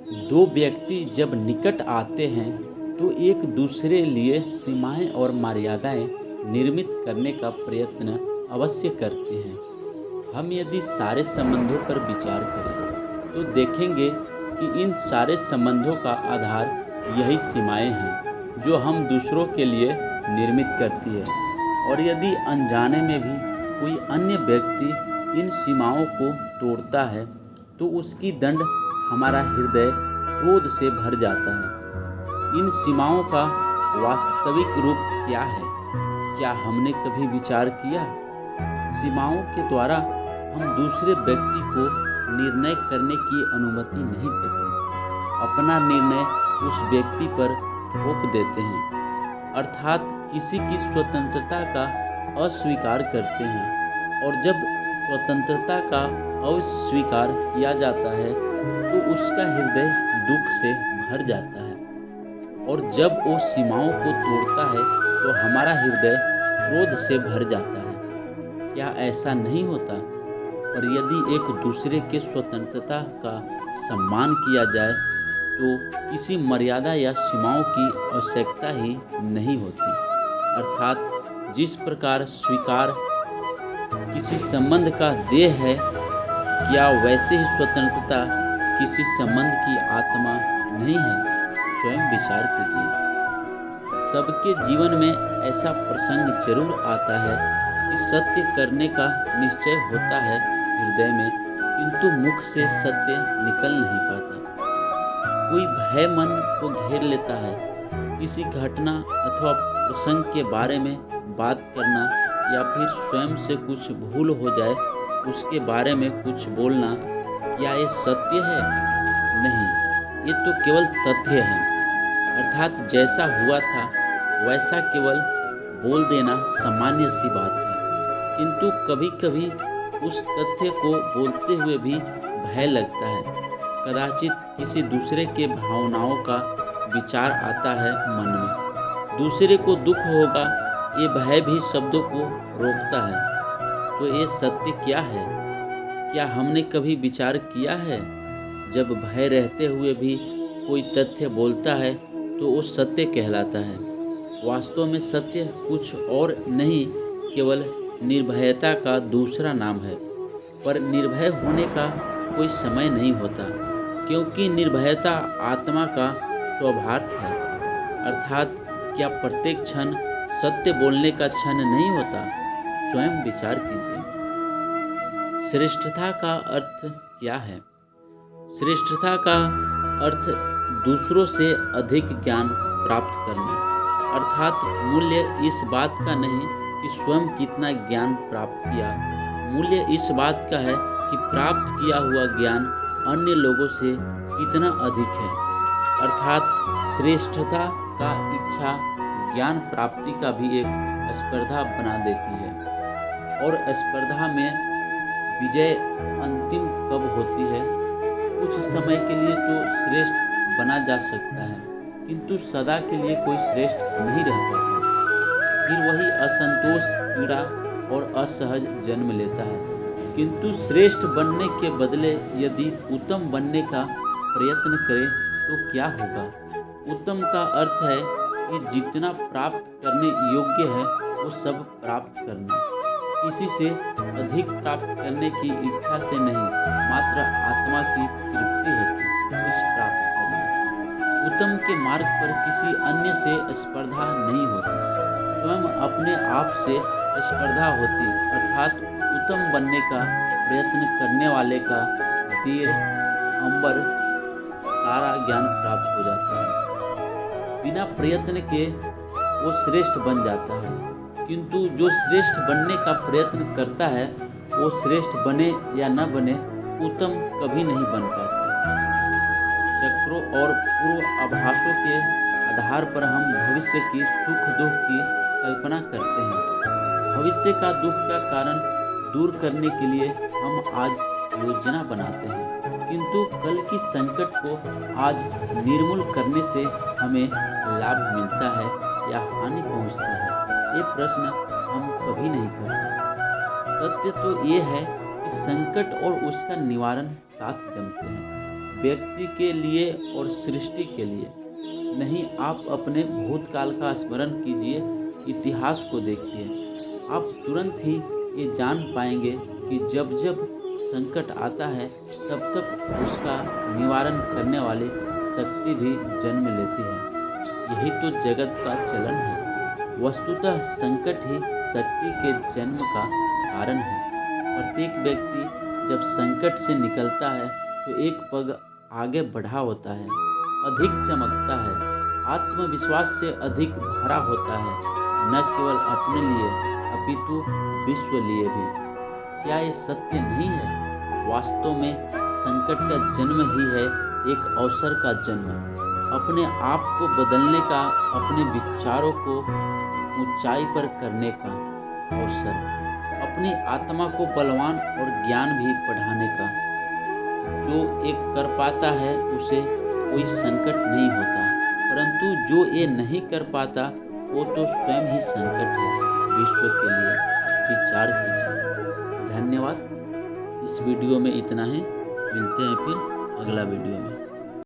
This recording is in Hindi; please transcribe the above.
दो व्यक्ति जब निकट आते हैं तो एक दूसरे लिए सीमाएं और मर्यादाएं निर्मित करने का प्रयत्न अवश्य करते हैं। हम यदि सारे संबंधों पर विचार करें तो देखेंगे कि इन सारे संबंधों का आधार यही सीमाएं हैं जो हम दूसरों के लिए निर्मित करती है। और यदि अनजाने में भी कोई अन्य व्यक्ति इन सीमाओं को तोड़ता है तो उसकी दंड हमारा हृदय क्रोध से भर जाता है। इन सीमाओं का वास्तविक रूप क्या है? क्या हमने कभी विचार किया? सीमाओं के द्वारा हम दूसरे व्यक्ति को निर्णय करने की अनुमति नहीं देते। अपना निर्णय उस व्यक्ति पर थोप देते हैं, अर्थात किसी की स्वतंत्रता का अस्वीकार करते हैं। और जब स्वतंत्रता का अस्वीकार किया जाता है तो उसका हृदय दुख से भर जाता है। और जब वो सीमाओं को तोड़ता है तो हमारा हृदय क्रोध से भर जाता है। क्या ऐसा नहीं होता? पर यदि एक दूसरे के स्वतंत्रता का सम्मान किया जाए तो किसी मर्यादा या सीमाओं की आवश्यकता ही नहीं होती। अर्थात जिस प्रकार स्वीकार किसी संबंध का देह है, क्या वैसे ही स्वतंत्रता किसी संबंध की आत्मा नहीं है? स्वयं विचार कीजिए। सबके जीवन में ऐसा प्रसंग जरूर आता है कि सत्य करने का निश्चय होता है हृदय में, किंतु मुख से सत्य निकल नहीं पाता। कोई भय मन को घेर लेता है। किसी घटना अथवा प्रसंग के बारे में बात करना या फिर स्वयं से कुछ भूल हो जाए उसके बारे में कुछ बोलना, क्या ये सत्य है? नहीं, ये तो केवल तथ्य है। अर्थात जैसा हुआ था वैसा केवल बोल देना सामान्य सी बात है। किंतु कभी कभी उस तथ्य को बोलते हुए भी भय लगता है। कदाचित किसी दूसरे के भावनाओं का विचार आता है मन में, दूसरे को दुख होगा, ये भय भी शब्दों को रोकता है। तो ये सत्य क्या है? क्या हमने कभी विचार किया है? जब भय रहते हुए भी कोई तथ्य बोलता है तो वो सत्य कहलाता है। वास्तव में सत्य कुछ और नहीं, केवल निर्भयता का दूसरा नाम है। पर निर्भय होने का कोई समय नहीं होता, क्योंकि निर्भयता आत्मा का स्वभाव है। अर्थात क्या प्रत्येक क्षण सत्य बोलने का क्षण नहीं होता? स्वयं विचार कीजिए। श्रेष्ठता का अर्थ क्या है? श्रेष्ठता का अर्थ दूसरों से अधिक ज्ञान प्राप्त करना। अर्थात मूल्य इस बात का नहीं कि स्वयं कितना ज्ञान प्राप्त किया, मूल्य इस बात का है कि प्राप्त किया हुआ ज्ञान अन्य लोगों से कितना अधिक है। अर्थात श्रेष्ठता का इच्छा ज्ञान प्राप्ति का भी एक स्पर्धा बना देती है। और स्पर्धा में विजय अंतिम कब होती है? कुछ समय के लिए तो श्रेष्ठ बना जा सकता है, किंतु सदा के लिए कोई श्रेष्ठ नहीं रह पाता। फिर वही असंतोष, पीड़ा और असहज जन्म लेता है। किंतु श्रेष्ठ बनने के बदले यदि उत्तम बनने का प्रयत्न करें तो क्या होगा? उत्तम का अर्थ है कि जितना प्राप्त करने योग्य है वो सब प्राप्त करना, किसी से अधिक प्राप्त करने की इच्छा से नहीं, मात्र आत्मा की तृप्ति हेतु कुछ प्राप्त करना। उत्तम के मार्ग पर किसी अन्य से स्पर्धा नहीं होती, स्वयं अपने आप से स्पर्धा होती। अर्थात उत्तम बनने का प्रयत्न करने वाले का तीर अंबर सारा ज्ञान प्राप्त हो जाता है। बिना प्रयत्न के वो श्रेष्ठ बन जाता है, किंतु जो श्रेष्ठ बनने का प्रयत्न करता है वो श्रेष्ठ बने या न बने उत्तम कभी नहीं बन पाता। चक्रों और पूर्वाभासों के आधार पर हम भविष्य की सुख दुख की कल्पना करते हैं। भविष्य का दुख का कारण दूर करने के लिए हम आज योजना बनाते हैं, किंतु कल की संकट को आज निर्मूल करने से हमें लाभ मिलता है या हानि पहुंचती है, ये प्रश्न हम कभी नहीं करते। सत्य तो ये है कि संकट और उसका निवारण साथ जमते हैं। व्यक्ति के लिए और सृष्टि के लिए नहीं। आप अपने भूतकाल का स्मरण कीजिए, इतिहास को देखिए। आप तुरंत ही ये जान पाएंगे कि जब जब संकट आता है तब तब उसका निवारण करने वाली शक्ति भी जन्म लेती है। यही तो जगत का चलन है। वस्तुतः संकट ही शक्ति के जन्म का कारण है। प्रत्येक व्यक्ति जब संकट से निकलता है तो एक पग आगे बढ़ा होता है, अधिक चमकता है, आत्मविश्वास से अधिक भरा होता है, न केवल अपने लिए अपितु विश्व लिए भी। क्या ये सत्य नहीं है? वास्तव में संकट का जन्म ही है एक अवसर का जन्म, अपने आप को बदलने का, अपने विचारों को ऊंचाई पर करने का अवसर, अपनी आत्मा को बलवान और ज्ञान भी बढ़ाने का। जो एक कर पाता है उसे कोई संकट नहीं होता, परंतु जो ये नहीं कर पाता वो तो स्वयं ही संकट है विश्व के लिए। विचार कीजिए। धन्यवाद। इस वीडियो में इतना ही। मिलते हैं फिर अगला वीडियो में।